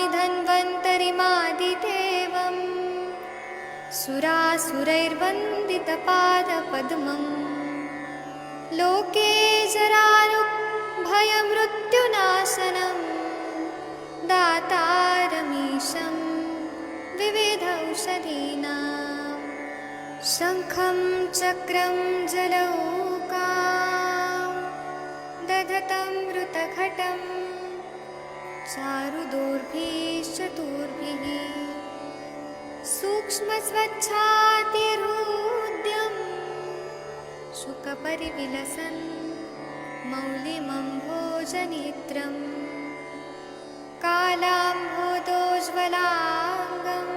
नमामि धन्वन्तरिमादिदेवम् सुरासुरैर्वन्दितपादपद्मम् लोके जरारुभयमृत्युनाशनम् दातारमीशं विविधौषधीनां शङ्खं चक्रं जलौकां दधतं मृतघटं चारुदोर्भिश्चतुर्भिः सूक्ष्मस्वच्छातिहृद्यं शुकपरिविलसन् मौलिमम्भोजनेत्रम् कालाम्भोदोज्ज्वलाङ्गं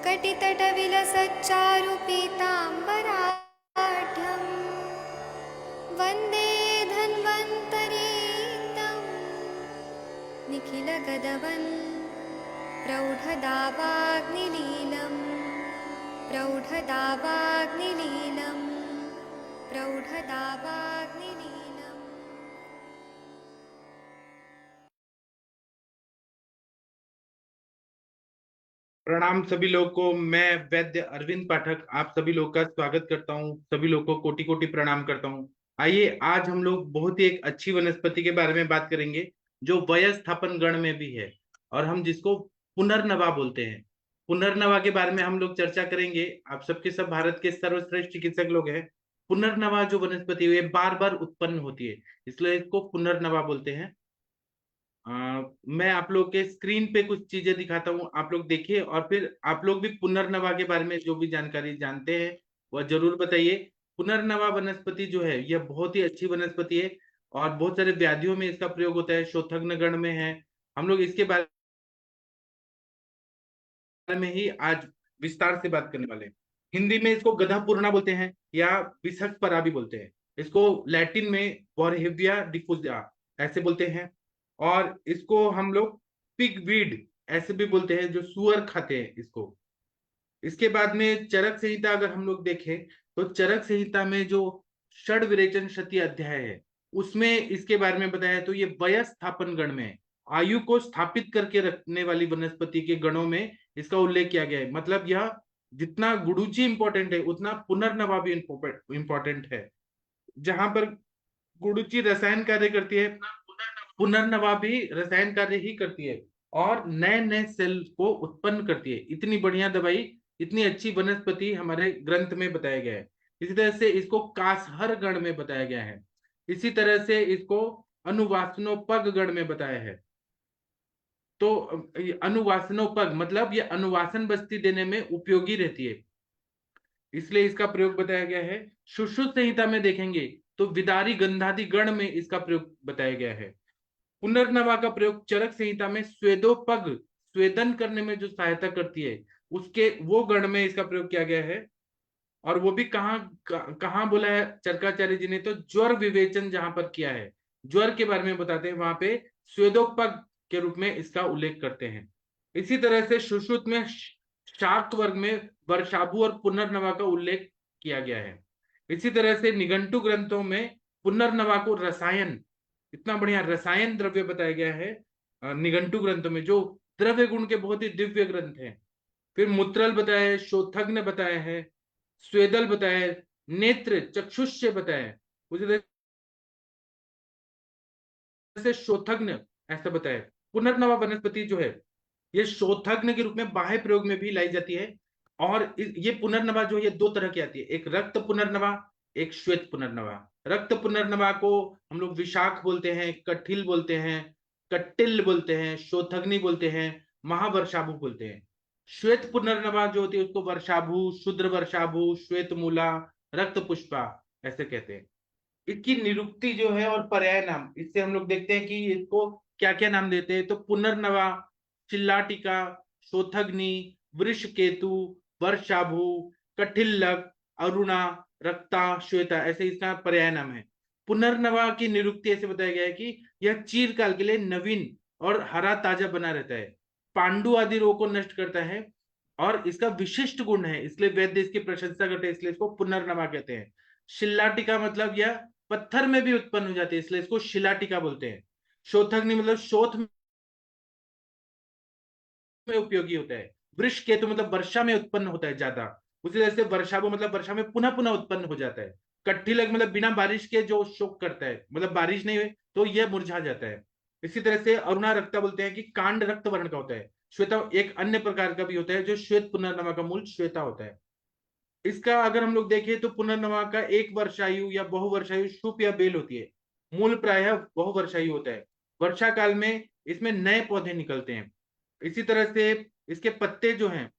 कटितटविलसच्चारुपीताम्बराढ्यं वन्दे धन्वन्तरीतं निखिलगदवन् प्रौढदावाग्निलीलं प्रौढदावाग्निलीलं प्रौढदावाग्निलीलम्। प्रणाम सभी लोगों को। मैं वैद्य अरविंद पाठक आप सभी लोग का स्वागत करता हूं। सभी लोगों को कोटि कोटि प्रणाम करता हूं। आइए आज हम लोग बहुत ही एक अच्छी वनस्पति के बारे में बात करेंगे जो वयस्थापन गण में भी है और हम जिसको पुनर्नवा बोलते हैं। पुनर्नवा के बारे में हम लोग चर्चा करेंगे। आप सबके सब भारत के सर्वश्रेष्ठ चिकित्सक लोग हैं। पुनर्नवा जो वनस्पति है बार बार उत्पन्न होती है, इसलिए इसको पुनर्नवा बोलते हैं। मैं आप लोग के स्क्रीन पे कुछ चीजें दिखाता हूँ, आप लोग देखिए और फिर आप लोग भी पुनर्नवा के बारे में जो भी जानकारी जानते हैं वह जरूर बताइए। पुनर्नवा वनस्पति जो है यह बहुत ही अच्छी वनस्पति है और बहुत सारे व्याधियों में इसका प्रयोग होता है। शोथग्न गण में है। हम लोग इसके बारे में ही आज विस्तार से बात करने वाले हैं। हिंदी में इसको गधा पूर्णा बोलते हैं या विसर्गपरा भी बोलते हैं। इसको लैटिन में वॉरहेविया डिफूजिया ऐसे बोलते हैं और इसको हम लोग पिगवीड ऐसे भी बोलते हैं जो सुअर खाते हैं इसको। इसके बाद में चरक संहिता अगर हम लोग देखें तो चरक संहिता में जो षड विरेचन क्षति अध्याय है उसमें इसके बारे में बताया है। तो ये वयस्थापन गण में आयु को स्थापित करके रखने वाली वनस्पति के गणों में इसका उल्लेख किया गया है। मतलब यह जितना गुडुचि इंपॉर्टेंट है उतना पुनर्नवा भी इंपॉर्टेंट है। जहां पर गुडुचि रसायन कार्य करती है, पुनर्नवा भी रसायन कार्य ही करती है और नए नए सेल को उत्पन्न करती है। इतनी बढ़िया दवाई, इतनी अच्छी वनस्पति हमारे ग्रंथ में बताया गया है। इसी तरह से इसको कासहर गण में बताया गया है। इसी तरह से इसको अनुवासनोपग गण में बताया है। तो अनुवासनोपग मतलब ये अनुवासन बस्ती देने में उपयोगी रहती है, इसलिए इसका प्रयोग बताया गया है। सुश्रुत संहिता में देखेंगे तो विदारी गंधादि गण में इसका प्रयोग बताया गया है। पुनर्नवा का प्रयोग चरक संहिता में स्वेदोपग स्वेदन करने में जो सहायता करती है उसके वो गण में इसका प्रयोग किया गया है। और वो भी कहाँ बोला है चरकाचार्य जी ने, तो ज्वर विवेचन जहां पर किया है, ज्वर के बारे में बताते हैं वहां पे स्वेदोपग के रूप में इसका उल्लेख करते हैं। इसी तरह से सुश्रुत में शाक वर्ग में वर्षाभु और पुनर्नवा का उल्लेख किया गया है। इसी तरह से निघंटु ग्रंथों में पुनर्नवा को रसायन, इतना बढ़िया रसायन द्रव्य बताया गया है निघंटु ग्रंथों में, जो द्रव्य गुण के बहुत ही दिव्य ग्रंथ हैं। फिर मूत्रल बताया है, शोथग्न बताया है, स्वेदल बताया है, नेत्र चक्षुष्य बताया है, उसी तरह से शोथग्न ऐसा बताया है। पुनर्नवा वनस्पति जो है ये शोथग्न के रूप में बाह्य प्रयोग में भी लाई जाती है। और ये पुनर्नवा जो है दो तरह की आती है, एक रक्त पुनर्नवा, एक श्वेत पुनर्नवा। रक्त पुनर्नवा को हम लोग विशाख बोलते हैं, कठिल बोलते हैं, कट्टिल बोलते हैं, शोथग्नि बोलते हैं, महावर्षाभु बोलते हैं। श्वेत पुनर्नवा जो होती है उसको वर्षाभु, शुद्र वर्षाभु, श्वेत मूला, रक्त पुष्पा ऐसे कहते हैं। इसकी निरुक्ति जो है और पर्याय नाम, इससे हम लोग देखते हैं कि इसको क्या क्या नाम देते हैं। तो पुनर्नवा, चिल्लाटिका, शोथग्नि, वृषकेतु, वर्षाभु, कठिल्लक, अरुणा, रक्ता, श्वेता ऐसे इसका पर्याय नाम है। पुनर्नवा की निरुक्ति ऐसे बताया गया है कि यह चीरकाल के लिए नवीन और हरा ताजा बना रहता है, पांडु आदि रोग को नष्ट करता है और इसका विशिष्ट गुण है, इसलिए वैद्य इसकी प्रशंसा करते हैं, इसलिए इसको पुनर्नवा कहते हैं। शिलाटिका मतलब यह पत्थर में भी उत्पन्न हो जाती है, इसलिए इसको शिलाटिका बोलते हैं। शोथग्नि मतलब शोथ में उपयोगी होता है। वृष केतु मतलब वर्षा में उत्पन्न होता है ज्यादा। उसी तरह से वर्षाभु मतलब वर्षा में पुनः पुनः उत्पन्न हो जाता है। कट्टिलक मतलब बिना बारिश के जो शोक करता है, मतलब बारिश नहीं हुई तो यह मुरझा जाता है। इसी तरह से अरुणा रक्ता बोलते हैं कि कांड रक्त वर्ण का होता है। श्वेता एक अन्य प्रकार का भी होता है जो श्वेत पुनर्नवा का मूल श्वेता होता है। इसका अगर हम लोग देखें तो पुनर्नवा का एक वर्षायु या बहुवर्षायु शुप या बेल होती है। मूल प्रायः बहुवर्षायु होता है। वर्षा काल में इसमें नए पौधे निकलते हैं। इसी तरह से इसके पत्ते जो हैं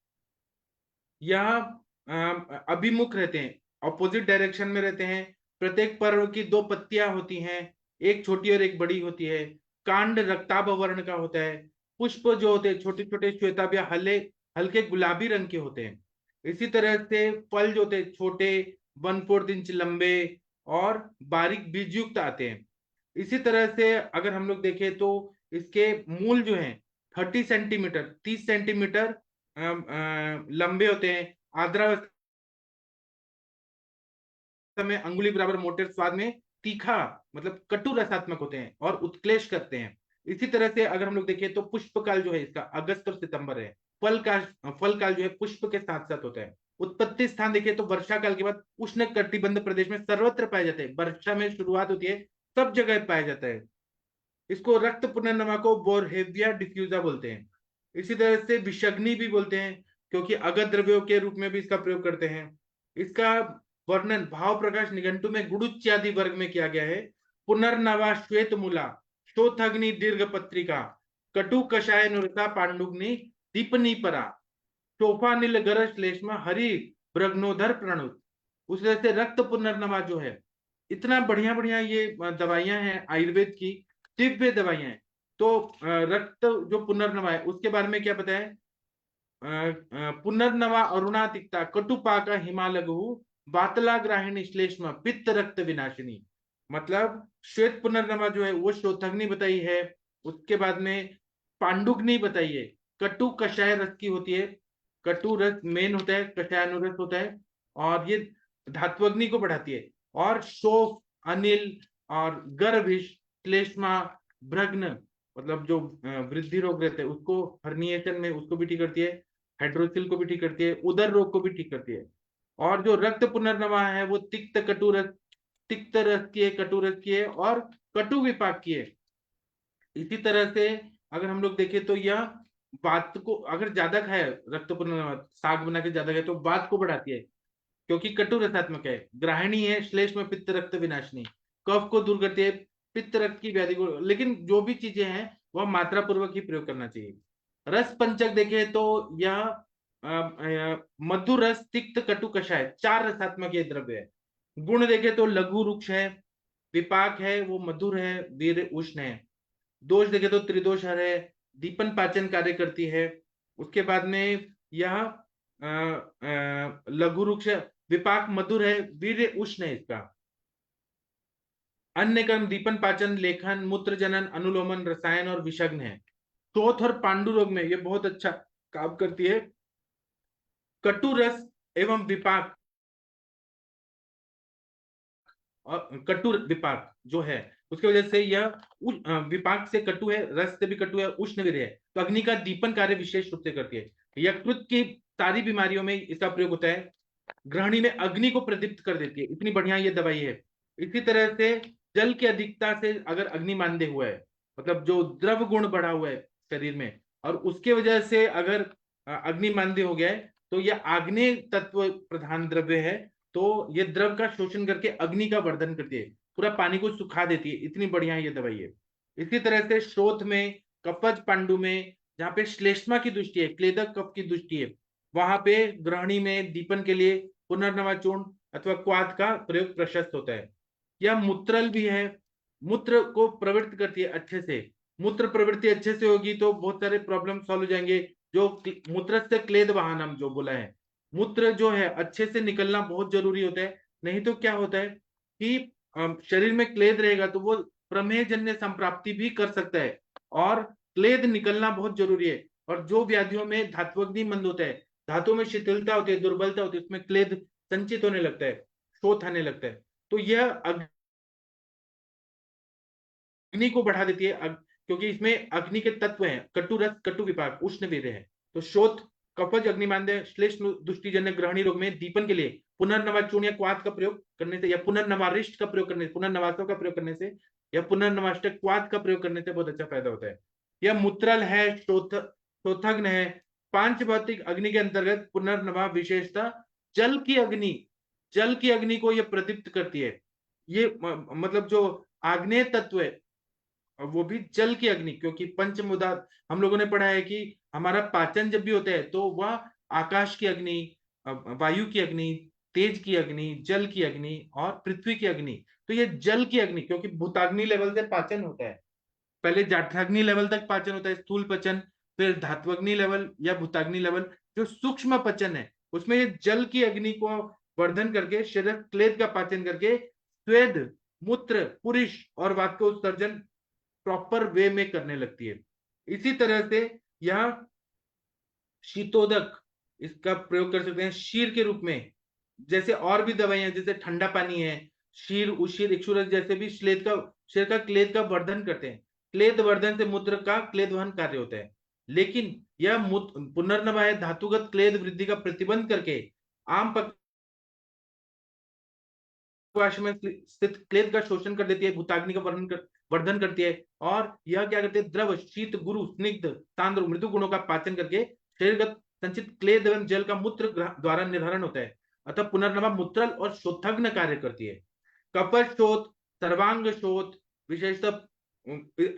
यह अभिमुख रहते हैं, ऑपोजिट डायरेक्शन में रहते हैं। प्रत्येक पर्व की दो पत्तियां होती हैं, एक छोटी और एक बड़ी होती है। कांड रक्ताभ वर्ण का होता है। पुष्प जो होते हैं छोटे छोटे श्वेताभ या हल्के गुलाबी रंग के होते हैं। इसी तरह से फल जो होते हैं छोटे 1/4 इंच लंबे और बारीक बीजयुक्त आते हैं। इसी तरह से अगर हम लोग देखें तो इसके मूल जो है 30 सेंटीमीटर 30 सेंटीमीटर लंबे होते हैं। आद्रावस्था में अंगुली बराबर मोटे, स्वाद में तीखा मतलब कटु रसात्मक होते हैं और उत्क्लेश करते हैं। इसी तरह से अगर हम लोग देखें तो पुष्प काल जो है इसका अगस्त और सितंबर है। फल काल जो है पुष्प के साथ साथ होता है। उत्पत्ति स्थान देखिए तो वर्षा काल के बाद उष्ण कटिबंध प्रदेश में सर्वत्र पाए जाते हैं। वर्षा में शुरुआत होती है, सब जगह पाया जाता है। इसको रक्त पुनर्नवा को बोरहेविया डिफ्यूजा बोलते हैं। इसी तरह से विषग्नि भी बोलते हैं, क्योंकि अगध द्रव्यों के रूप में भी इसका प्रयोग करते हैं। इसका वर्णन भाव प्रकाश निघंटु में गुड़ुच्यादि वर्ग में किया गया है। पुनर्नवा श्वेत मूला शोथग्नि दीर्घ पत्रिका कटु कषाय नुरता पांडुग्नि दीपनी परा टोफा नील गरज श्लेष्मा हरि ब्रग्नोधर प्रणुत। उस तरह से रक्त पुनर्नवा जो है, इतना बढ़िया बढ़िया ये दवाइयां हैं आयुर्वेद की, दिव्य दवाइयां हैं। तो रक्त जो पुनर्नवा है उसके बारे में क्या पता है? पुनर्नवा अरुणा तिक्ता कटुपाका हिमालघु बातला ग्राहिणी श्लेष्मा पित्त रक्त विनाशिनी। मतलब श्वेत पुनर्नवा जो है वो श्रोतग्नि बताई है। उसके बाद में पांडुग्नि बताई है, कटु कषाय रस की होती है। कटु रस मेन होता है, कषायानुरस होता है और ये धात्वग्नि को बढ़ाती है। और शोफ, अनिल और गर्भिश, श्लेष्मा, भ्रग्न मतलब जो वृद्धि रोग रहते हैं उसको, हर्निएशन में उसको भी ठीक करती है। हाइड्रोसिल को भी ठीक करती है, उदर रोग को भी ठीक करती है। और जो रक्त पुनर्नवा है वो तिक्त रस की है, कटु रस की है और कटु विपाक की है। इसी तरह से अगर हम लोग देखें तो यह बात को अगर ज्यादा खाए, रक्त पुनर्नवा साग बना के ज्यादा खाए तो बात को बढ़ाती है, क्योंकि कटु रसात्मक है। ग्राहिणी है, श्लेष में पित्त रक्त विनाशिनी, कफ को दूर करती है, पित्त रक्त की व्याधि को। लेकिन जो भी चीजें हैं वह मात्रा पूर्वक ही प्रयोग करना चाहिए। रस पंचक देखे तो यह मधुर रस, तिक्त, कटु, कषाय, 4 रसात्मक ये द्रव्य है। गुण देखे तो लघु रुक्ष है, विपाक है, वो मधुर है, वीर उष्ण है। दोष देखे तो त्रिदोष हर है, दीपन पाचन कार्य करती है। उसके बाद में यह लघु रुक्ष, विपाक मधुर है, वीर उष्ण है इसका। अन्य कर्म दीपन पाचन, लेखन, मूत्र जनन, अनुलोमन, रसायन और विषग्न है। शोथ और पांडु रोग में ये बहुत अच्छा काम करती है। कटु रस एवं विपाक और कटु विपाक जो है उसके वजह से यह विपाक से कटु है, रस से भी कटु है, उष्ण भी है, तो अग्नि का दीपन कार्य विशेष रूप से करती है। यकृत की सारी बीमारियों में इसका प्रयोग होता है। ग्रहणी में अग्नि को प्रदीप्त कर देती है, इतनी बढ़िया ये दवाई है। इसी तरह से जल की अधिकता से अगर अग्नि मांदे हुआ है, मतलब जो द्रव गुण बढ़ा हुआ है शरीर में, और उसके वजह से अगर अग्नि मांदे हो गया है तो यह आग्नेय तत्व प्रधान द्रव्य है। तो ये द्रव का शोषण करके अग्नि का वर्धन करती है, पूरा पानी को सुखा देती है, इतनी बढ़िया ये दवाई है। इसी तरह से श्रोथ में, कपज पांडु में, जहाँ पे श्लेष्मा की दृष्टि है, क्लेदक कफ की दृष्टि है, वहां पे ग्रहणी में दीपन के लिए पुनर्नवा चूर्ण अथवा क्वाथ का प्रयोग प्रशस्त होता है। यह मूत्रल भी है, मूत्र को प्रवृत्त करती है अच्छे से। मूत्र प्रवृत्ति अच्छे से होगी तो बहुत सारे प्रॉब्लम सॉल्व हो जाएंगे। जो मूत्र से क्लेद वाहनम जो बोला है, मूत्र जो है अच्छे से निकलना बहुत जरूरी होता है। नहीं तो क्या होता है कि शरीर में क्लेद रहेगा तो वो प्रमेह जन्य संप्राप्ति भी कर सकता है, और क्लेद निकलना बहुत जरूरी है। और जो व्याधियों में धात्वग्नि मंद होता है, धातु में शिथिलता होती है, दुर्बलता होती है, उसमें क्लेद संचित होने लगता है, शोथ आने लगता है। तो यह अग्नि को बढ़ा देती है, क्योंकि इसमें अग्नि के तत्व हैं, कटु रस, कटु विपाक, उष्ण वीर्य है। तो शोथ कफज अग्निमांद्य श्लेष दुष्टिजन्य ग्रहणी रोग में दीपन के लिए पुनर्नवा चूर्ण या क्वाथ का प्रयोग करने से, या पुनर्नवारिष्ट का प्रयोग करने से, पुनर्नवासों का प्रयोग करने से, या पुनर्नवाष्टक क्वाथ का प्रयोग करने से बहुत अच्छा फायदा होता है। यह मूत्रल है, शोथग्न है। पांच भौतिक अग्नि के अंतर्गत पुनर्नवा विशेषता जल की अग्नि को यह प्रदीप्त करती है। ये मतलब जो आग्नेय तत्व है वो भी जल की अग्नि, क्योंकि पंचमुदा हम लोगों ने पढ़ा है कि हमारा पाचन जब भी होता है तो वह आकाश की अग्नि, वायु की अग्नि, तेज की अग्नि, जल की अग्नि और पृथ्वी की अग्नि। तो ये जल की अग्नि, क्योंकि भूताग्नि लेवल से पाचन होता है, पहले जाठराग्नि लेवल तक पाचन होता है, स्थूल पचन, फिर धात्वग्नि लेवल या भूताग्नि लेवल, जो सूक्ष्म पचन है उसमें ये जल की अग्नि को वर्धन करके शरीर क्लेद का पाचन करके स्वेद, मूत्र, पुरुष और वात का उत्सर्जन प्रॉपर वे में करने लगती है। इसी तरह से यह शीतोदक इसका प्रयोग कर सकते हैं शीर के रूप में, जैसे और भी दवाइयां जैसे ठंडा पानी है, शीर, उशीर, इक्षुरस जैसे भी शरीर का क्लेद का वर्धन करते हैं। क्लेद वर्धन से मूत्र का क्लेद वहन कार्य होता है। लेकिन यह पुनर्नवा है धातुगत क्लेद वृद्धि का प्रतिबंध करके आम में स्थित क्लेद का शोषण कर देती है, भूताग्नि का वर्धन करती है, और यह क्या करते हैं, द्रव, शीत, गुरु, स्निग्ध, सांद्र, मृदु गुणों का पाचन करके शरीरगत संचित क्लेद एवं जल का मूत्र द्वारा निर्हरण होता है। अतः पुनर्नवा मूत्रल और शोथग्न कार्य करती है। कपट शोथ, सर्वांग शोथ विशेषतः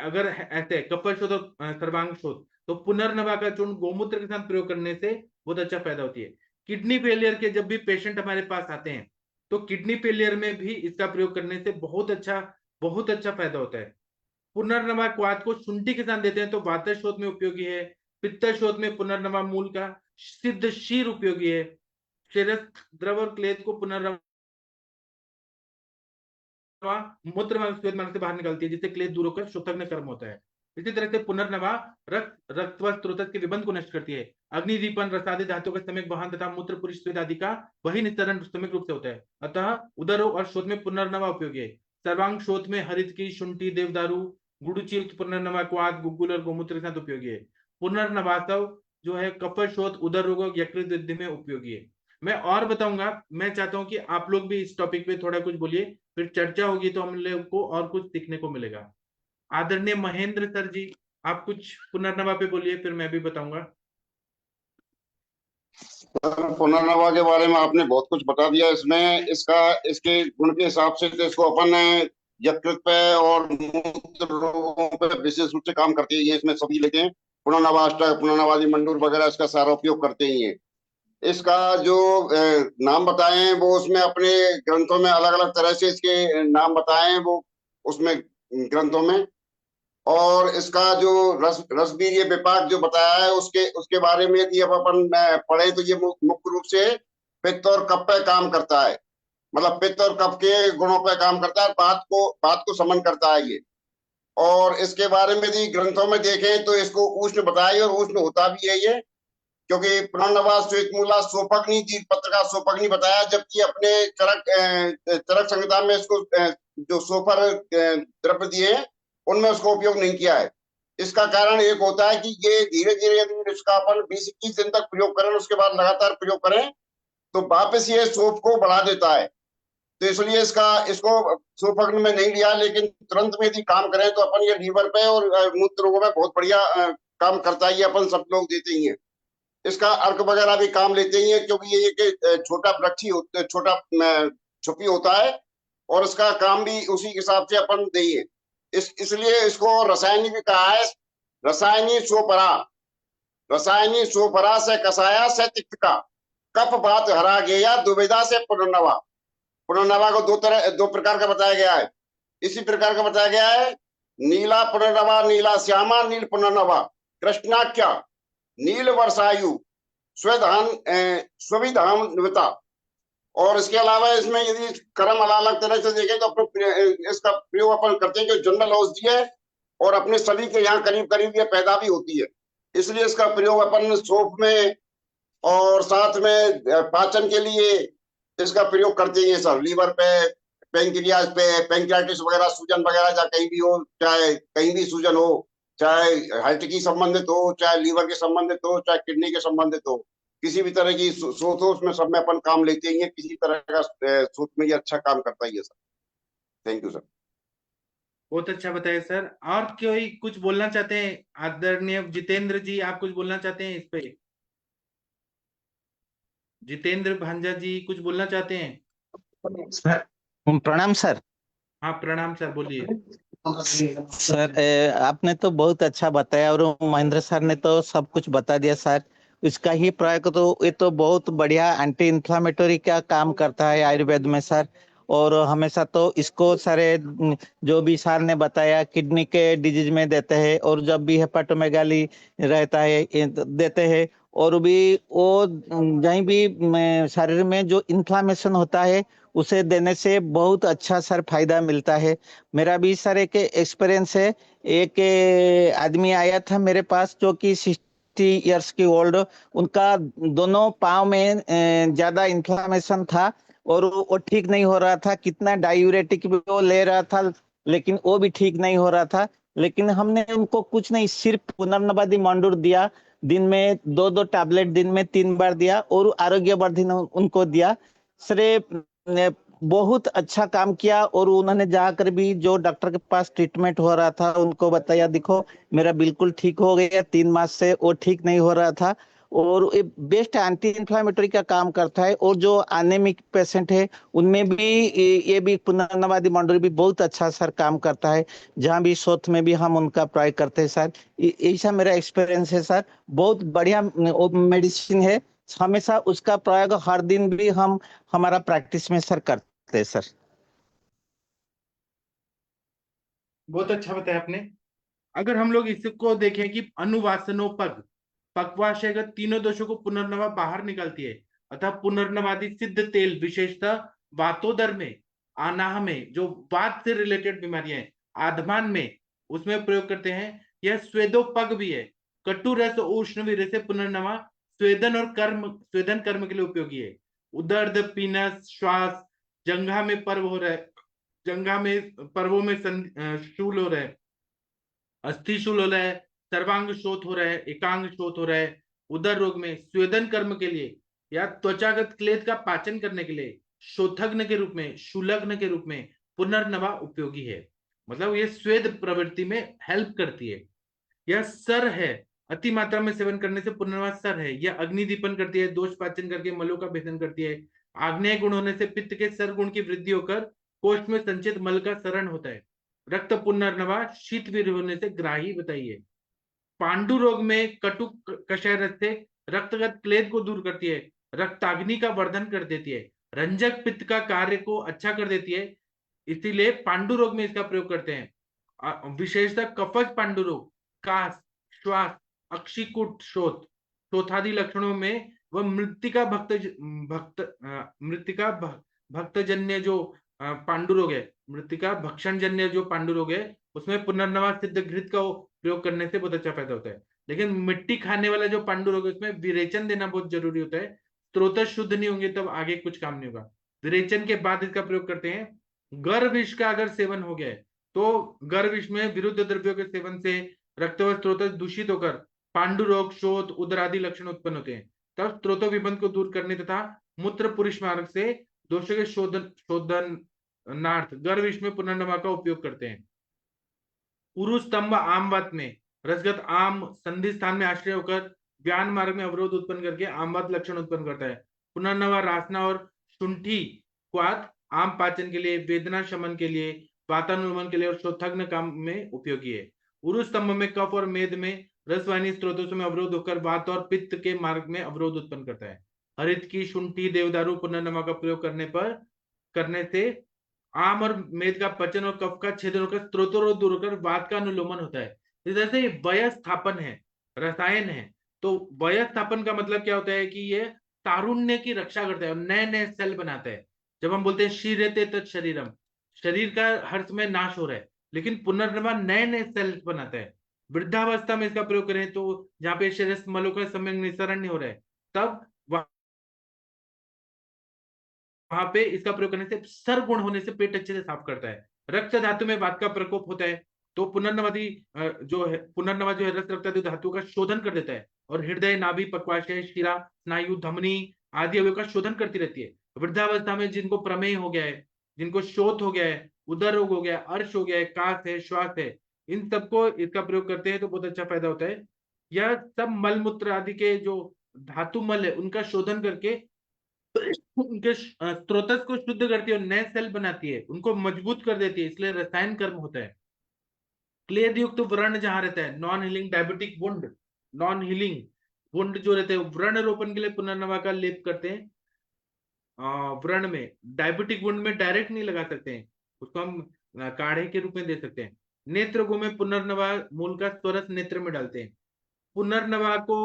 अगर ऐसे कपट शोथ और सर्वांग शोथ, तो पुनर्नवा का चूर्ण गोमूत्र के साथ प्रयोग करने से बहुत अच्छा फायदा होती है। किडनी फेलियर के जब भी पेशेंट हमारे पास आते हैं तो किडनी फेलियर में भी इसका प्रयोग करने से बहुत अच्छा फायदा होता है। पुनर्नवा क्वाथ को शुंठी के साथ देते हैं तो वात शोथ में उपयोगी है। पित्त शोथ में पुनर्नवा मूल का सिद्ध शीर उपयोगी है। शेरस द्रव और क्लेद को पुनर्नवा मूत्र मार्ग से बाहर निकलती है, जिससे क्लेद दूर होकर शोथग्न कर्म होता है। इसी तरह से पुनर्नवा रक्त व स्त्रोत के विबंध को नष्ट करती है। अग्निदीपन, रसादि धातु का सम्यक वहन तथा मूत्र पुरुष स्वेद आदि का वही निस्तारण सम्यक रूप से होता है। अतः उदर और शोथ में पुनर्नवा उपयोगी है। सर्वांग शोथ में हरित की, शुंठी, देवदारू, गुड़ुचीयुक्त पुनर्नवा क्वाथ, गुग्गुल और गोमूत्र के साथ उपयोगी है। पुनर्नवासव जो है कफ शोथ, उदर रोग, यकृत वृद्धि में उपयोगी है। मैं और बताऊंगा, मैं चाहता हूं कि आप लोग भी इस टॉपिक पे थोड़ा कुछ बोलिए, फिर चर्चा होगी तो हम लोग को और कुछ सीखने को मिलेगा। आदरणीय महेंद्र सर जी, आप कुछ पुनर्नवा पे बोलिए, फिर मैं भी बताऊंगा। पुनर्नवा के बारे में आपने बहुत कुछ बता दिया। इसमें इसके गुण के हिसाब से तो इसको अपन यकृत पे और मूत्र रोगों पे विशेष रूप से काम करते ही है। इसमें सभी लेके पुनर्नवाष्टक, पुनर्नवादी मंडूर वगैरह इसका सारा उपयोग करते ही है। इसका जो नाम बताए हैं वो उसमें अपने ग्रंथों में अलग अलग तरह से इसके नाम बताए हैं वो उसमें ग्रंथों में। और इसका जो रसबीर्य विपाक जो बताया है उसके बारे में यदि अब अपन पढ़े तो ये मुख्य रूप से पित्त और कफ पे काम करता है। मतलब पित्त और कफ के गुणों पे काम करता है, बात को समन करता है ये। और इसके बारे में यदि ग्रंथों में देखें तो इसको उष्ण बताया, और उष्ण होता भी है ये, क्योंकि पुनर्नवा श्वेतमूला सोपग्नि पत्र का सोपग्नि बताया, जबकि अपने चरक संहिता में इसको जो सोफर द्रव्य दिए उनमें उसका उपयोग नहीं किया है। इसका कारण एक होता है कि ये धीरे धीरे यदि इसका अपन 20-21 दिन तक प्रयोग करें, उसके बाद लगातार प्रयोग करें तो वापस ये सोप को बढ़ा देता है। तो इसलिए इसको सोपग्न में नहीं लिया, लेकिन तुरंत में यदि काम करें तो अपन ये लीवर पे और मूत्र रोगों में बहुत बढ़िया काम करता है। ये अपन सब लोग देते ही है। इसका अर्क वगैरह भी काम लेते ही है, क्योंकि ये एक छोटा वृक्ष ही छोटा छुपी होता है, और इसका काम भी उसी हिसाब से अपन देंगे। इसलिए इसको रसायनी भी कहा है। रसायनी सोपरा से कसाया से तिक्तका, कफ बात हरा गया दुविधा से पुनर्नवा। पुनर्नवा को दो प्रकार का बताया गया है। इसी प्रकार का बताया गया है नीला पुनर्नवा, नीला श्यामा, नील पुनर्नवा, कृष्णाख्या, नील वर्षायु, स्वविधान्विता। और इसके अलावा इसमें यदि कर्म अलग तरह से देखें तो इसका प्रयोग अपन करते हैं, जो जनरल औषधि है और अपने सभी के यहाँ करीब करीब ये पैदा भी होती है। इसलिए इसका प्रयोग अपन सोप में और साथ में पाचन के लिए इसका प्रयोग करते हैं। सब लीवर पे, पेंक्रियाज पे, पेंक्रियाटिस वगैरह सूजन वगैरह, चाहे कहीं भी हो, चाहे कहीं भी सूजन हो, चाहे हार्ट की संबंधित हो, चाहे लीवर के संबंधित हो, चाहे किडनी के संबंधित हो, किसी भी तरह की सोच हो उसमें सब में अपन काम लेते ही है। किसी तरह का सोच में ये अच्छा काम करता ही है सर। Thank you sir. बहुत अच्छा बताया सर। और कोई कुछ बोलना चाहते हैं? आदरणीय जितेंद्र जी, आप कुछ बोलना चाहते हैं इस पे? जितेंद्र भांजा जी कुछ बोलना चाहते हैं? सर प्रणाम सर। हाँ प्रणाम सर, बोलिए। सर आपने तो बहुत अच्छा बताया और महेंद्र सर ने तो सब कुछ बता दिया सर। इसका ही प्रयोग तो ये तो बहुत बढ़िया एंटी इंफ्लामेटरी का काम करता है आयुर्वेद में सर। और हमेशा तो इसको सारे जो भी सर ने बताया किडनी के डिजीज में देते हैं और जब भी हेपाटोमेगाली रहता है ये देते हैं। और भी वो कहीं भी शरीर में जो इन्फ्लामेशन होता है उसे देने से बहुत अच्छा सर फायदा मिलता है। मेरा भी सर एक एक्सपीरियंस है। एक आदमी आया था मेरे पास जो कि 60 इयर्स की ओल्ड। उनका दोनों पाँव में ज्यादा इन्फ्लामेशन था और वो ठीक नहीं हो रहा था। कितना डायूरेटिक भी वो ले रहा था लेकिन वो भी ठीक नहीं हो रहा था। लेकिन हमने उनको कुछ नहीं सिर्फ पुनर्नवादी मंडूर दिया। दिन में 2-2 टैबलेट दिन में 3 बार दिया और आरोग्य वर्धन उनको दिया। सिर्फ बहुत अच्छा काम किया और उन्होंने जाकर भी जो डॉक्टर के पास ट्रीटमेंट हो रहा था उनको बताया देखो मेरा बिल्कुल ठीक हो गया। 3 मास से वो ठीक नहीं हो रहा था। और ये बेस्ट एंटी इंफ्लेमेटरी का काम करता है। और जो एनेमिक पेशेंट है उनमें भी ये भी पुनर्नवादी मंडल भी बहुत अच्छा सर काम करता है। जहाँ भी शोध में भी हम उनका प्रयोग करते हैं सर। ऐसा मेरा एक्सपीरियंस है सर। बहुत बढ़िया मेडिसिन है। हमेशा उसका प्रयोग हर दिन भी हम हमारा प्रैक्टिस में सर करते हैं सर। बहुत अच्छा बताया आपने। अगर हम लोग इसको देखें कि अनुवासनोपग, पक्वाशयगत तीनों दोषों को पुनर्नवा बाहर निकालती है। अतः पुनर्नवादी सिद्ध तेल विशेषतः वातोदर में, आनाह में, जो वात से रिलेटेड बीमारियां हैं, आधमान में, उसमें प्रयोग करते हैं। यह स्वेदोपग भी है। कटु रस और उष्ण वीर्य से पुनर्नवा स्वेदन और कर्म, स्वेदन कर्म के लिए उपयोगी है। उदर्द, पीनस, श्वास, जंघा में पर्व हो रहा है, जंघा में पर्वों में शूल हो रहा है, अस्थि शूल हो रहा है, सर्वांग शोथ हो रहा है, एकांग शोथ हो रहा है, उदर रोग में स्वेदन कर्म के लिए या त्वचागत क्लेद का पाचन करने के लिए शोथग्न के रूप में, शूलग्न के रूप में पुनर्नवा उपयोगी है। मतलब ये स्वेद प्रवृत्ति में हेल्प करती है। यह सर है, अति मात्रा में सेवन करने से पुनर्नवा सर है। यह अग्नि दीपन करती है, दोष पाचन करके मलों का भेदन करती है। आग्नेय गुण होने से पित्त के सर गुण की वृद्धि होकर कोष्ठ में संचित मल का सरण होता है। रक्त पुनर्नवा शीत वीर्य होने से ग्राही बताइए। पांडु रोग में कटु कषाय रस से रक्तगत क्लेद को दूर करती है, रक्ताग्नि का वर्धन कर देती है, रंजक पित्त का कार्य को अच्छा कर देती है। इसीलिए पांडु रोग में इसका प्रयोग करते हैं। विशेषतः कफज पांडु रोग, कास, श्वास, अक्षिकुट शोथ, शोथादि लक्षणों में वह मृतिका भक्तजन्य जो पांडु रोग है, मृतिका भक्षण जन्य जो पांडु रोग है, उसमें पुनर्नवा सिद्ध घृत का प्रयोग करने से बहुत अच्छा फायदा होता है। लेकिन मिट्टी खाने वाला जो पांडु रोग है उसमें विरेचन देना बहुत जरूरी होता है। स्रोत शुद्ध नहीं होंगे तब आगे कुछ काम नहीं होगा। विरेचन के बाद इसका प्रयोग करते हैं। गर्भ विष का अगर सेवन हो गया है तो गर्भ विष में विरुद्ध द्रव्यों के सेवन से रक्त व स्रोत दूषित होकर पांडु रोग, शोथ, उदर आदि लक्षण उत्पन्न होते हैं। तब स्रोत विबंध को दूर करने तथा मूत्र पुरुष मार्ग से दोषों के शोधनार्थ गर्भ विष में पुनर्नवा का उपयोग करते हैं। उरु स्तंभ आमवत में रसगत आम संधि स्थान में आश्रय होकर व्यान मार्ग में अवरोध उत्पन्न करके आमवत लक्षण उत्पन्न करता है। पुनर्नवा रासना और शुंठी क्वात आम पाचन के लिए, वेदना शमन के लिए, वातानुगमन के लिए और शोथग्न काम में उपयोगी है। उरु स्तंभ में कफ और मेद में रसवाहिनी स्रोतों में अवरोध होकर वात और पित्त के मार्ग में अवरोध उत्पन्न करता है। हरित की, शुंठी, देवदारू पुनर्नवा का प्रयोग करने से आम और मेद का पचन और कफ का छेदन होकर स्त्रोतों दूर होकर वात का अनुलोमन होता है। इस तरह से वय स्थापन है, रसायन है। तो वय स्थापन का मतलब क्या होता है कि ये तारुण्य की रक्षा करता है, नए नए सेल बनाता है। जब हम बोलते हैं शीर्यते तत् शरीरम, शरीर का हर समय नाश हो रहा है, लेकिन पुनर्नवा नए नए सेल बनाता है। वृद्धावस्था में इसका प्रयोग करें तो जहाँ पे शरीर मलों का समय निस्सरण नहीं हो रहा है, तब वहां पे इसका प्रयोग करने से सर गुण होने से पेट अच्छे से साफ करता है। रक्त धातु में वात का प्रकोप होता है, तो पुनर्नवादी जो है, पुनर्नवा जो है रक्त रक्तादि धातुओं का शोधन कर देता है और हृदय, नाभि, पक्वाशय, शिरा, स्नायु, धमनी आदि अवयव का शोधन करती रहती है। वृद्धावस्था में जिनको प्रमेह हो गया है, जिनको शोथ हो गया है, उदर रोग हो गया है, अर्श हो गया है, कास है, श्वास है, इन सबको इसका प्रयोग करते हैं तो बहुत अच्छा फायदा होता है। यह सब मल मूत्र आदि के जो धातु मल है उनका शोधन करके उनके स्त्रोतस को शुद्ध करती है और नए सेल बनाती है, उनको मजबूत कर देती है, इसलिए रसायन कर्म होता है। क्लेद युक्त व्रण जहां रहता है, non healing diabetic wound, non healing wound जो रहते हैं, व्रण रोपण के लिए पुनर्नवा का लेप करते हैं। व्रण में, डायबिटिक वुंड में डायरेक्ट नहीं लगा सकते हैं, उसको हम काढ़े के रूप में दे सकते हैं। नेत्र गो में पुनर्नवा मूल का स्वरस नेत्र में डालते हैं। पुनर्नवा को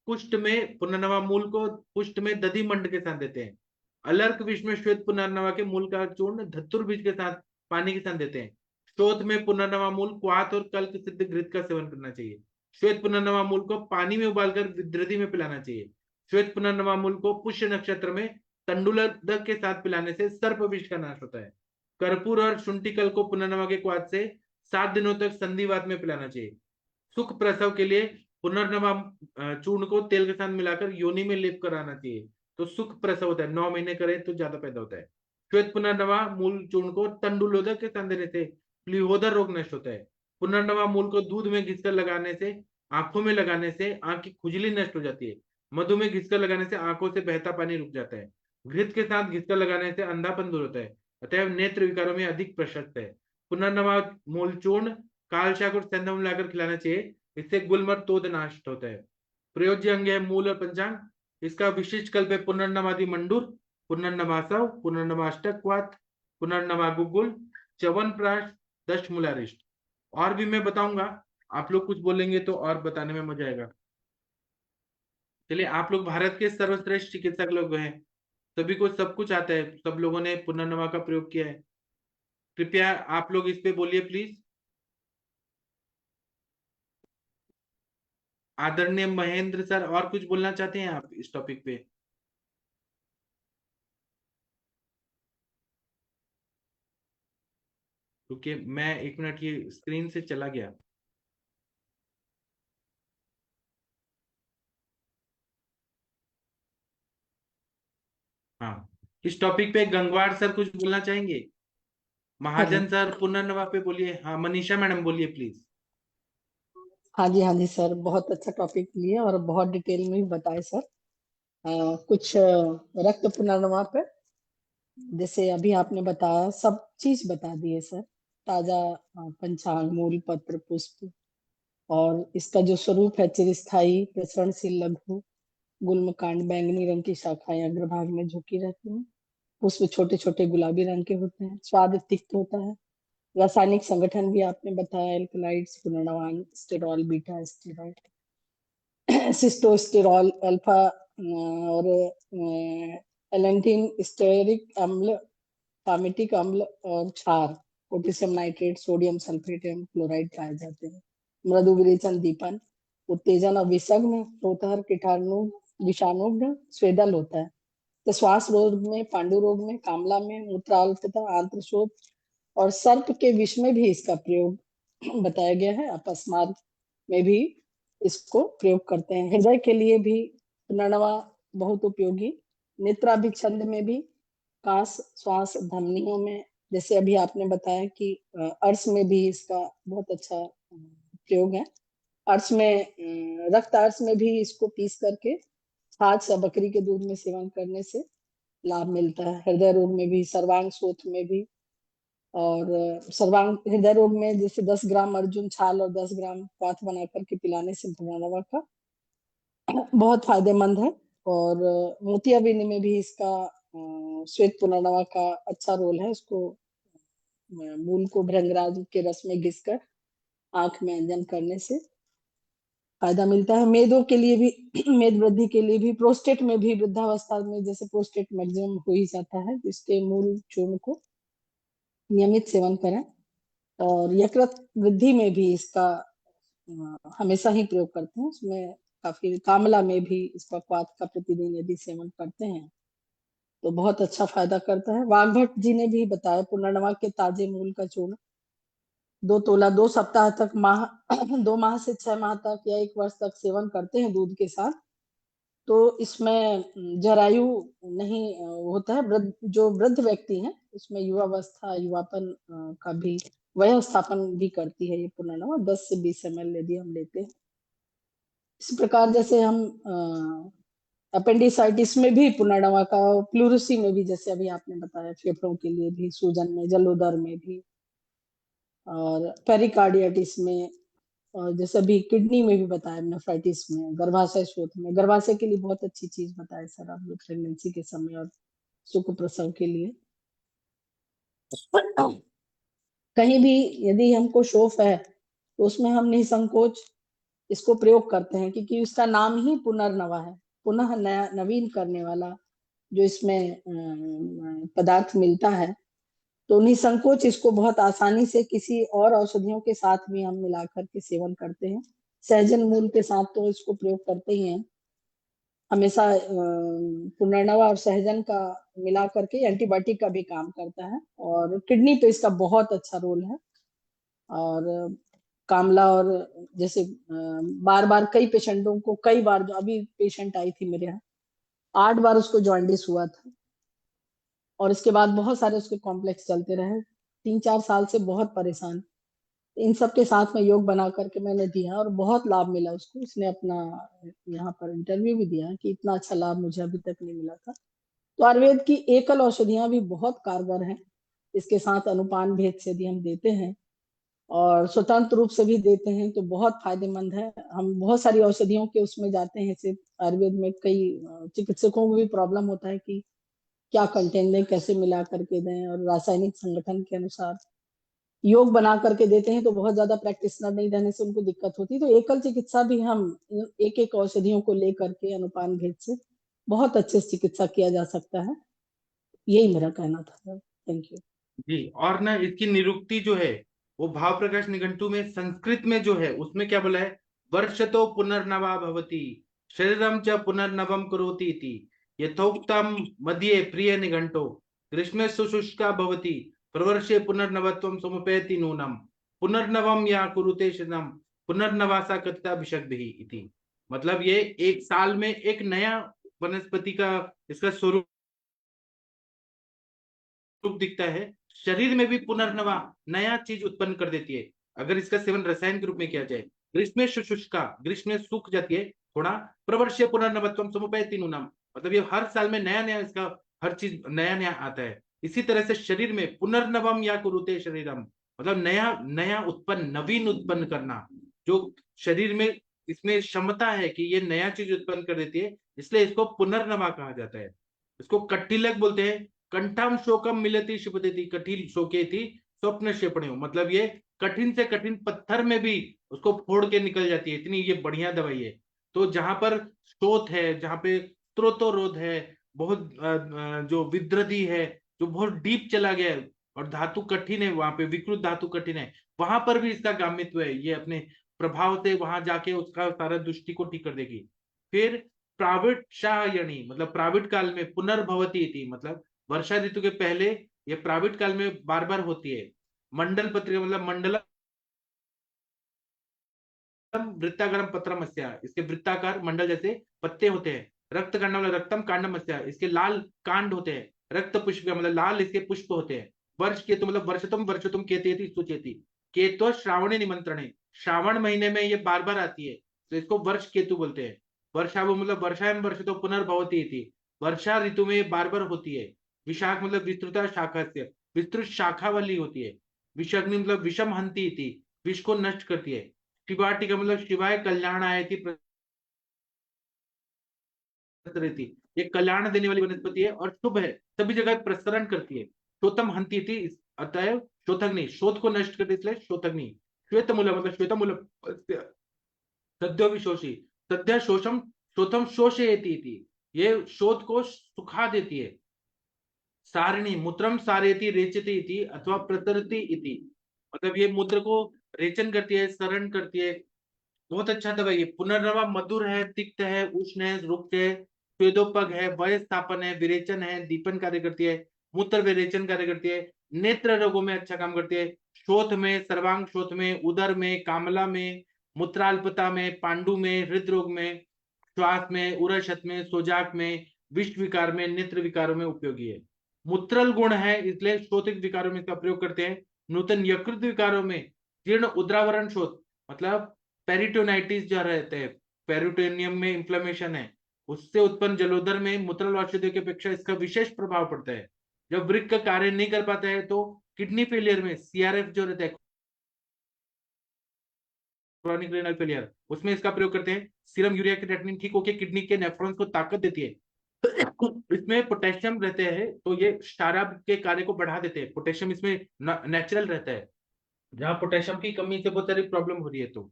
कुष्ठ में, पुनर्नवा मूल को कुष्ठ में दधि मंड के साथ देते हैं। अलर्क विष में श्वेत पुनर्नवा के मूल का चूर्ण धतुर बीज के साथ पानी के साथ देते हैं। शोथ में पुनर्नवा मूल, क्वाथ और कल्क सिद्ध घृत का सेवन करना चाहिए। श्वेत पुनर्नवा मूल को पानी में उबालकर दृधि में पिलाना चाहिए। श्वेत पुनर्नवा मूल को पुष्य नक्षत्र में तंडुलक के साथ पिलाने से सर्प विष का नाश होता है। कर्पूर और शुंठी कल को पुनर्नवा के क्वाथ से 7 दिनों तक संधिवात में पिलाना चाहिए। सुख प्रसव के लिए पुनर्नवा चूर्ण को तेल के साथ मिलाकर योनि में लेप कराना चाहिए, तो सुख प्रसव होता है। 9 महीने करे तो ज्यादा पैदा होता है। श्वेत पुनर्नवा मूल चूर्ण को तंडुलोदक के साथ देने से प्लीहोदर रोग नष्ट होता है। पुनर्नवा मूल को दूध में घिसकर लगाने से, आंखों में लगाने से आंख की खुजली नष्ट हो जाती है। मधु में घिसकर लगाने से आंखों से बहता पानी रुक जाता है। घृत के साथ घिसकर लगाने से अंधापन दूर होता है, अतः नेत्र विकारों में अधिक प्रशस्त है। पुनर्नवा मूल चूर्ण कालशाक और सेंधा मिलाकर खिलाना चाहिए, इससे गुल्म और तोद नष्ट होता है। प्रयोज्य अंग है मूल और पंचांग, इसका विशिष्ट कल्प है पुनर्नवादि मंडूर, पुनर्नवासव, पुनर्नवाष्टक क्वाथ, पुनर्नवा गुगुल, च्यवन प्राश, दशमूलारिष्ट। और भी मैं बताऊंगा, आप लोग कुछ बोलेंगे तो और बताने में मजा आएगा। चलिए, आप लोग भारत के सर्वश्रेष्ठ चिकित्सक लोग हैं, सभी को सब कुछ आता है, सब लोगों ने पुनर्नवा का प्रयोग किया है। कृपया आप लोग इस पे बोलिए प्लीज। आदरणीय महेंद्र सर, और कुछ बोलना चाहते हैं आप इस टॉपिक पे? क्योंकि मैं 1 मिनट ये स्क्रीन से चला गया। हाँ, इस टॉपिक पे गंगवार सर कुछ बोलना चाहेंगे? महाजन सर पुनर्नवा पे बोलिए। हाँ, मनीषा मैडम बोलिए प्लीज। हाँ जी सर, बहुत अच्छा टॉपिक लिए और बहुत डिटेल में भी बताए सर। कुछ रक्त पुनर्नवा पे, जैसे अभी आपने बताया, सब चीज बता दिए सर। ताजा पंचांग, मूल, पत्र, पुष्प, और इसका जो स्वरूप है चिरस्थायी, प्रसरणशील, लघु, गुल्म कांड, बैंगनी रंग की शाखाएं अग्रभाग में झुकी रहती हैं। पुष्प छोटे छोटे गुलाबी रंग के होते हैं। स्वाद तिक्त होता है। रासायनिक संगठन भी आपने बताया, एल्कलाइड्स, पुनर्नवान, स्टेरॉल, बीटा स्टेरॉल, सिस्टोस्टेरॉल, अल्फा और एलेंटिन, स्टेरिक अम्ल, पामिटिक अम्ल और क्षार, पोटेशियम नाइट्रेट, सोडियम सल्फेट एवं क्लोराइड पाए जाते हैं। मृदु विरेचन, दीपन, उत्तेजन और विषग्न, प्रोतहर, कीटाणु, विषाणुग्न, स्वेदल होता है। तो श्वास रोग में, पांडु रोग में, कामला में, मूत्राल्पता, आंत्रशोथ और सर्प के विष में भी इसका प्रयोग बताया गया है। अपस्मार में भी इसको प्रयोग करते हैं। हृदय के लिए भी पुनर्नवा बहुत उपयोगी। नेत्राभिछंद में भी, कास, श्वास, धमनियों में, जैसे अभी आपने बताया कि अर्श में भी इसका बहुत अच्छा प्रयोग है। अर्श में, रक्त अर्श में भी इसको पीस करके छाछ या बकरी के दूध में सेवन करने से लाभ मिलता है। हृदय रोग में भी, सर्वांग शोथ में भी, और सर्वांग हृदय रोग में जैसे 10 ग्राम अर्जुन छाल और 10 ग्राम क्वाथ बना करके पिलाने से पुनर्नवा का बहुत फायदेमंद है। और मोतियाबिंद में भी इसका श्वेत पुनर्नवा का अच्छा रोल है। इसको मूल को भृंगराज के रस में घिसकर आंख में अंजन करने से फायदा मिलता है। मेदों के लिए भी मेद वृद्धि के लिए भी, प्रोस्टेट में भी, वृद्धावस्था में जैसे प्रोस्टेट मैक्सिमम हो ही जाता है, इसके मूल चूर्ण को नियमित सेवन करें। और यकृत वृद्धि में भी इसका हमेशा ही प्रयोग करते हैं। उसमें काफी, कामला में भी इसका क्वाथ का प्रतिदिन यदि सेवन करते हैं तो बहुत अच्छा फायदा करता है। वाघभट्ट जी ने भी बताया, पुनर्नवा के ताजे मूल का चूर्ण 2 तोला 2 सप्ताह तक 2 माह से 6 माह तक या 1 वर्ष तक सेवन करते हैं दूध के साथ, तो इसमें जरायु नहीं होता है। जो वृद्ध व्यक्ति हैं, इसमें युवावस्था, युवापन का भी वय स्थापन भी करती है ये पुनर्नवा, 10 से 20 ml यदि हम लेते हैं। इस प्रकार जैसे हम अपेंडिसाइटिस में भी पुनर्नवा का, प्लूरिसी में भी, जैसे अभी आपने बताया, फेफड़ों के लिए भी, सूजन में, जलोदर में भी, और पेरिकार्डियाटिस में, और जैसे अभी किडनी में भी बताया, नेफ्राइटिस में, गर्भाशय शोथ में। गर्भाशय के लिए बहुत अच्छी चीज बताया सर आप लोग, प्रेगनेंसी के समय और सुख प्रसव के लिए। कहीं भी यदि हमको शोफ है तो उसमें हम निसंकोच इसको प्रयोग करते हैं, क्योंकि इसका नाम ही पुनर्नवा है, पुनः नया, नवीन करने वाला जो इसमें पदार्थ मिलता है। तो निसंकोच इसको बहुत आसानी से किसी और औषधियों के साथ भी हम मिलाकर के सेवन करते हैं। सहजन मूल के साथ तो इसको प्रयोग करते ही हैं हमेशा। पुनर्नवा और सहजन का मिला करके एंटीबायोटिक का भी काम करता है, और किडनी पे इसका बहुत अच्छा रोल है। और कामला, और जैसे बार बार कई पेशेंटों को, कई बार, जो अभी पेशेंट आई थी मेरे यहाँ, 8 बार उसको जॉन्डिस हुआ था, और इसके बाद बहुत सारे उसके कॉम्प्लेक्स चलते रहे, 3-4 साल से बहुत परेशान। इन सब के साथ में योग बना करके मैंने दिया, और बहुत लाभ मिला उसको। उसने अपना यहाँ पर इंटरव्यू भी दिया कि इतना अच्छा लाभ मुझे अभी तक नहीं मिला था। तो आयुर्वेद की एकल औषधियां भी बहुत कारगर हैं। इसके साथ अनुपान भेद से यदि हम देते हैं और स्वतंत्र रूप से भी देते हैं तो बहुत फायदेमंद है। हम बहुत सारी औषधियों के उसमें जाते हैं, जैसे आयुर्वेद में कई चिकित्सकों को भी प्रॉब्लम होता है कि क्या कंटेंट दें, कैसे मिला करके दें, और रासायनिक संगठन के अनुसार योग बना करके देते हैं, तो बहुत ज्यादा प्रैक्टिशनर नहीं रहने से उनको दिक्कत होती है। तो एकल चिकित्सा भी हम एक एक औषधियों को लेकर के अनुपान भेद से बहुत अच्छे से चिकित्सा किया जा सकता है। यही मेरा कहना था। थैंक यू जी। और ना इसकी निरुक्ति जो है वो भाव प्रकाश निघंटु में संस्कृत में जो है उसमें क्या बोला है, वर्षतो पुनर्नवा भवति शरीरम च पुनर्नवम करोति इति यथोक्तम मध्ये प्रिय निघंटो ग्रीष्मे सुशुष्का भवति प्रवर्षे पुनर्नवत्वम समुपैति नूनम पुनर्नवम या कुरुते शरणम पुनर्नवासा कथिता भिषग्भिः इति। मतलब ये एक साल में एक नया वनस्पति का इसका स्वरूप दिखता है, शरीर में भी पुनर्नवा नया चीज उत्पन्न कर देती है अगर इसका सेवन रसायन के रूप में किया जाए। ग्रीष्म शुष्का, ग्रीष्म में सूख जाती है थोड़ा, प्रवर्षीय पुनर्नवत्वम समुपैति नूनम, मतलब ये हर साल में नया नया इसका हर चीज नया नया आता है। इसी तरह से शरीर में पुनर्नवम या कुरुते शरीरम, मतलब नया नया उत्पन्न, नवीन उत्पन्न करना, जो शरीर में इसमें क्षमता है कि ये नया चीज उत्पन्न कर देती है, इसलिए इसको पुनर्नवा कहा जाता है। इसको कट्टिलक बोलते हैं। कंठम शोकम मिलती शिपति, कठिन शोके थी स्वप्न क्षेपणे, मतलब ये कठिन से कठिन पत्थर में भी उसको फोड़ के निकल जाती है, इतनी ये बढ़िया दवाई है। तो जहां पर शोथ है, जहां पे स्त्रोतोरोध है, बहुत जो विद्रधि है, जो बहुत डीप चला गया है और धातु कठिन है, वहां पे विकृत धातु कठिन है, वहां पर भी इसका गामित्व है। ये अपने प्रभाव से वहां जाके उसका सारा दृष्टि को ठीक कर देगी। फिर प्राविट शायणी, मतलब प्राविट काल में पुनर्भवती थी, मतलब वर्षा ऋतु के पहले ये प्राविट काल में बार बार होती है। मंडल पत्रिका, मतलब मंडलम वृत्ताकारम पत्रमस्या, इसके वृत्ताकार मंडल जैसे पत्ते होते हैं। रक्त कांड, मतलब रक्तम कांडमस्या, इसके लाल कांड होते हैं। रक्त पुष्प, मतलब लाल इसके पुष्प होते हैं। वर्ष केतु, मतलब वर्षतुम केतेति सुचेति, केतु श्रावणी निमंत्रणे, श्रावण महीने में ये बार बार आती है, तो इसको वर्ष केतु बोलते हैं। वर्षा, वो मतलब वर्षायाम वर्षतो पुनर्भवती थी, वर्षा ऋतु में बार बार होती है। विशाख, मतलब विस्तृता शाखा से, विस्तृत शाखा वाली होती है। विषग्नि, मतलब विषम हंती थी, विष को नष्ट करती है। शिवाटिका, मतलब शिवाय कल्याण आय थी, ये कल्याण देने वाली वनस्पति है और शुभ है, सभी जगह प्रसरण करती है। शोतम हंती थी, अतएव शोथग्नि, शोथ को नष्ट करती, इसलिए शोथग्नि। श्वेत मूल, मतलब श्वेत मूल सद्यो विशोषी, सद्य शोषम शोथम शोषयति थी, ये शोथ को सुखा देती है। सारिणी, मूत्रम सारेति रेचति इति अथवा प्रतरति इति, मतलब ये मूत्र को रेचन करती है, सरण करती है। बहुत अच्छा दवाई है। पुनर्नवा मधुर है, तिक्त है, उष्ण है, रुक्त है, स्वेदोपग है, वय स्थापन है, विरेचन है, दीपन कार्य करती है, मूत्र विरेचन कार्य करती है, नेत्र रोगों में अच्छा काम करती है, शोथ में, सर्वांग शोथ में, उदर में, कामला में, मूत्राल्पता में, पांडु में, हृदरोग में, श्वास में, उरशत में, सोजाक में, विष विकार में, नेत्र विकारों में उपयोगी है। मूत्रल गुण है इसलिए शोथिक विकारों में इसका प्रयोग करते हैं। नूतन यकृत विकारों में जीर्ण उद्रावरण शोथ मतलब पेरिटोनाइटिस जो रहते हैं, पेरिटोनियम में इंफ्लेमेशन है, उससे उत्पन्न जलोदर में मूत्रल औषधियों की अपेक्षा इसका विशेष प्रभाव पड़ता है। जब वृक्क का कार्य नहीं कर पाता है तो किडनी फेलियर में सीआरएफ जो रहता है, क्रोनिक रेनल फेलियर, उसमें इसका प्रयोग करते हैं। सीरम यूरिया क्रिएटिनिन ठीक होकर किडनी के नेफ्रॉन्स को ताकत देती है। इसमें पोटेशियम रहते हैं तो ये शराब के कार्य को बढ़ा देते हैं। पोटेशियम इसमें नेचुरल रहता है, जहां पोटेशियम की कमी से बहुत सारी प्रॉब्लम हो रही है तो।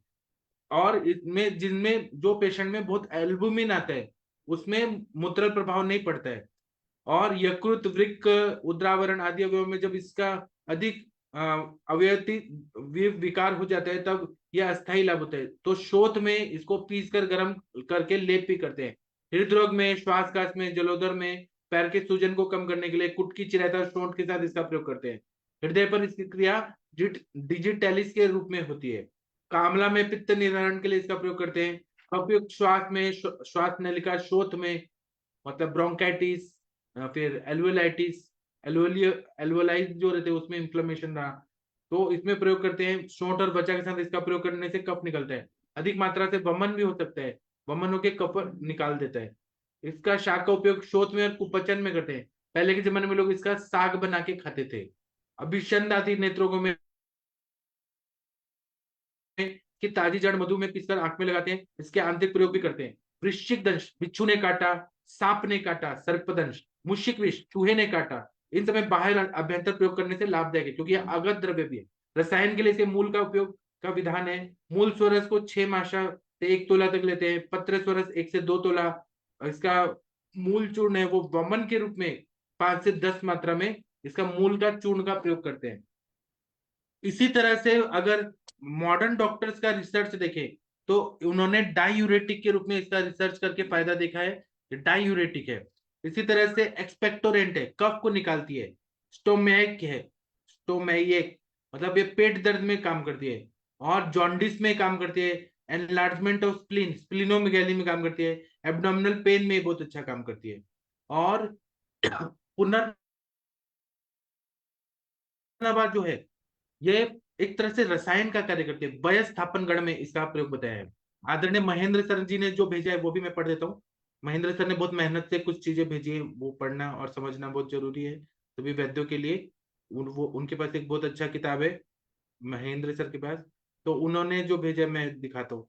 और इसमें जिनमें जो पेशेंट में बहुत एल्बुमिन आता है उसमें मूत्रल प्रभाव नहीं पड़ता है। और यकृत, वृक्क, उद्रावरण आदि अवयवों में जब इसका अधिक अवयति विकार हो जाता है तब यह अस्थायी लाभ होता है। तो शोथ में इसको पीस कर गर्म करके लेप भी करते हैं। हृदरोग में, श्वासकाश में, जलोदर में, पैर के सूजन को कम करने के लिए कुटकी, चिरायता और शोंठ के साथ इसका प्रयोग करते हैं। हृदय पर इसकी क्रिया डिजिटैलिस के रूप में होती है। कामला में पित्त निवारण के लिए इसका प्रयोग करते हैं। उपयुक्त श्वास में, श्वास नलिका शोथ में मतलब ब्रोंकाइटिस, फिर एल्वोलाइटिस, एल्वोलाइज जो रहते हैं उसमें इंफ्लेमेशन रहा तो इसमें प्रयोग करते हैं। शोंठ और बचा के साथ इसका प्रयोग करने से कफ निकलता है। अधिक मात्रा से वमन भी हो सकता है, वमन होके कफ निकाल देता है। इसका शाक का उपयोग शोथ में और कुपचन में करते हैं। पहले के जमाने में लोग इसका साग बना के खाते थे। अभिषंद आदि नेत्रों में कि ताजी जड़ मधु में पीसकर आंख में लगाते हैं। इसके आंतरिक प्रयोग भी करते हैं। वृश्चिक दंश, बिच्छू ने काटा, सांप ने काटा, सर्पदंश, मुशिक विष, चूहे ने काटा, इन समय बाहर अभ्यंतर प्रयोग करने से लाभदायक है क्योंकि यह अगध द्रव्य भी है। रसायन के लिए इसे मूल का उपयोग का विधान है। मूल स्वरस को 6 माशा से 1 तोला तक लेते हैं। पत्र स्वरस 1 से 2 तोला। इसका मूल चूर्ण है वो वमन के रूप में 5 से 10 मात्रा में इसका मूल का चूर्ण का प्रयोग करते हैं। इसी तरह से अगर मॉडर्न डॉक्टर्स का रिसर्च देखें तो उन्होंने डायूरेटिक के रूप में इसका रिसर्च करके फायदा देखा है, डायूरेटिक है। इसी तरह से एक्सपेक्टोरेंट है, कफ को निकालती है। स्टोमैक है, स्टोमैक मतलब ये पेट दर्द में काम करती है। और जॉन्डिस में काम करती है। एनलार्जमेंट ऑफ स्प्लीन, स्प्लीनोमेगैली में काम करती है। एब्डोमिनल पेन में बहुत अच्छा काम करती है। और पुनर्नवा जो है ये एक तरह से रसायन का कार्य करते हैं। व्यवस्थापन गण में इसका प्रयोग बताया है। आदरणीय महेंद्र सर जी ने जो भेजा है वो भी मैं पढ़ देता हूँ। महेंद्र सर ने बहुत मेहनत से कुछ चीजें भेजी है, वो पढ़ना और समझना बहुत जरूरी है सभी वैद्यों के लिए। वो उनके पास एक बहुत अच्छा किताब है महेंद्र सर के पास, तो उन्होंने जो भेजा मैं दिखाता हूँ।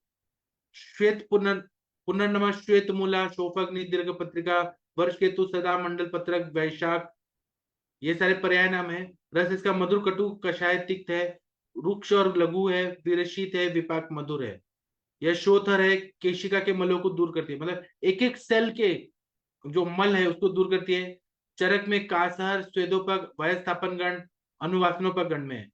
श्वेत पुनर्नवा, श्वेत मूला, शोफग्नि, दीर्घ पत्रिका, वर्ष केतु, सदा मंडल पत्रक, वैशाख, ये सारे पर्याय नाम है। रस इसका मधुर, कटु, कषाय, तिक्त है। रुक्ष और लघु है। विरशित है, विपाक, मधुर है। यह शोथर है, केशिका के मलों को दूर करती है, मतलब एक एक सेल के जो मल है उसको दूर करती है। चरक में कासहर, स्वेदोपक, व्यवस्थापन गण, अनुवासनोपक गण में है।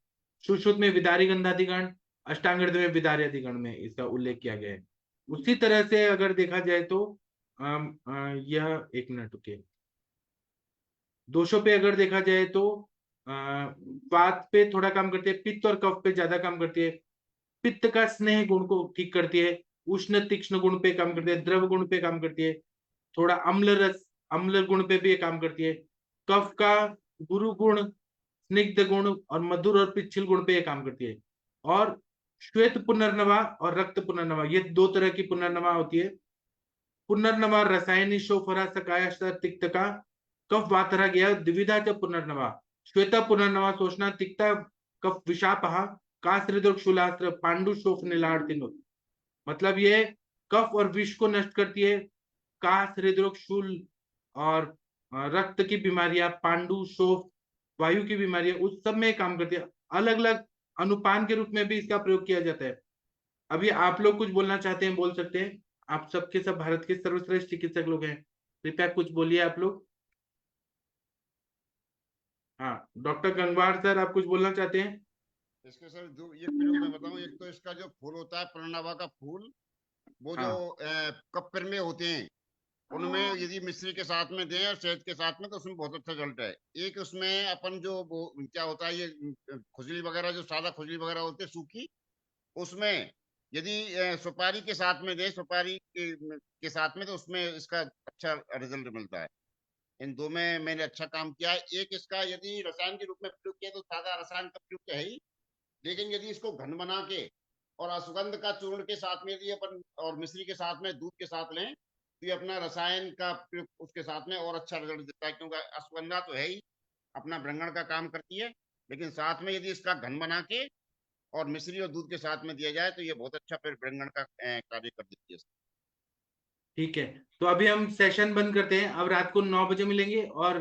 सुश्रुत में विदारी गंधादि गण, अष्टांग में विदारी आदि गण में इसका उल्लेख किया गया है। उसी तरह से अगर देखा जाए तो यह एक मिनट रुकिए, दोषों पे अगर देखा जाए तो वात पे थोड़ा काम करती है, पित्त और कफ पे ज्यादा काम करती है। पित्त का स्नेह गुण को ठीक करती है। उष्ण तीक्ष्ण गुण पे काम करती है। द्रव गुण पे काम करती है। थोड़ा अम्ल रस, अम्ल गुण पे भी काम करती है। कफ का गुरु गुण, स्निग्ध गुण और मधुर और पिच्छिल गुण पे काम करती है। और श्वेत पुनर्नवा और रक्त पुनर्नवा, ये 2 तरह की पुनर्नवा होती है। पुनर्नवा रसायनी शोफरा सकाय तिक्त का कफ वातरा गया द्विविधा च पुनर्नवा। श्वेता पुनर्नवा शोषणा तिक्ता कफ विषापहा कास्त्रिदुर्ग शूलास्त्र पांडु शोफ नीलार्तिनुत, मतलब ये कफ और विष को नष्ट करती है। कास, हृदरोग, शूल और रक्त की बीमारियां, पांडु, शोफ, वायु की बीमारियां, उस सब में काम करती है। अलग अलग अनुपान के रूप में भी इसका प्रयोग किया जाता है। अभी आप लोग कुछ बोलना चाहते हैं, बोल सकते हैं। आप सबके सब भारत के सर्वश्रेष्ठ चिकित्सक लोग हैं, कृपया कुछ बोलिए आप लोग। हाँ, डॉक्टर गंगवार सर, आप कुछ बोलना चाहते हैं? इसके सर जो ये प्रयोग मैं बताऊं, एक तो इसका जो फूल होता है पुनर्नवा का फूल, वो जो हाँ। कप्पर में होते हैं, उनमें यदि मिश्री के साथ में दें और शहद के साथ में तो उसमें बहुत अच्छा रिजल्ट है। एक उसमें अपन जो वो क्या होता है ये खुजली वगैरह जो सादा खुजली वगैरह होती है सूखी, उसमें यदि सुपारी के साथ में दें, सुपारी के साथ में तो उसमें इसका अच्छा रिजल्ट मिलता है। इन दो में मैंने अच्छा काम किया है। एक इसका यदि रसायन के रूप में प्रयोग किया तो सादा रसायन का प्रयोग तो है ही, लेकिन यदि इसको घन बना के और अश्वगंध का चूर्ण के साथ में यदि अपन और मिश्री के साथ में दूध के साथ लें तो ये अपना रसायन का प्रयोग उसके साथ में और अच्छा रिजल्ट देता है, क्योंकि अश्वगंधा तो है ही अपना ब्रंगण का काम करती है, लेकिन साथ में यदि इसका घन बना के और मिश्री और दूध के साथ में दिया जाए तो ये बहुत अच्छा फिर ब्रंगण का कार्य कर देती है। ठीक है, तो अभी हम सेशन बंद करते हैं। अब रात को 9 बजे मिलेंगे और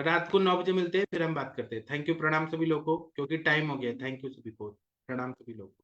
रात को 9 बजे मिलते हैं, फिर हम बात करते हैं। थैंक यू, प्रणाम सभी लोगों को, क्योंकि टाइम हो गया। थैंक यू सभी को, प्रणाम सभी लोग।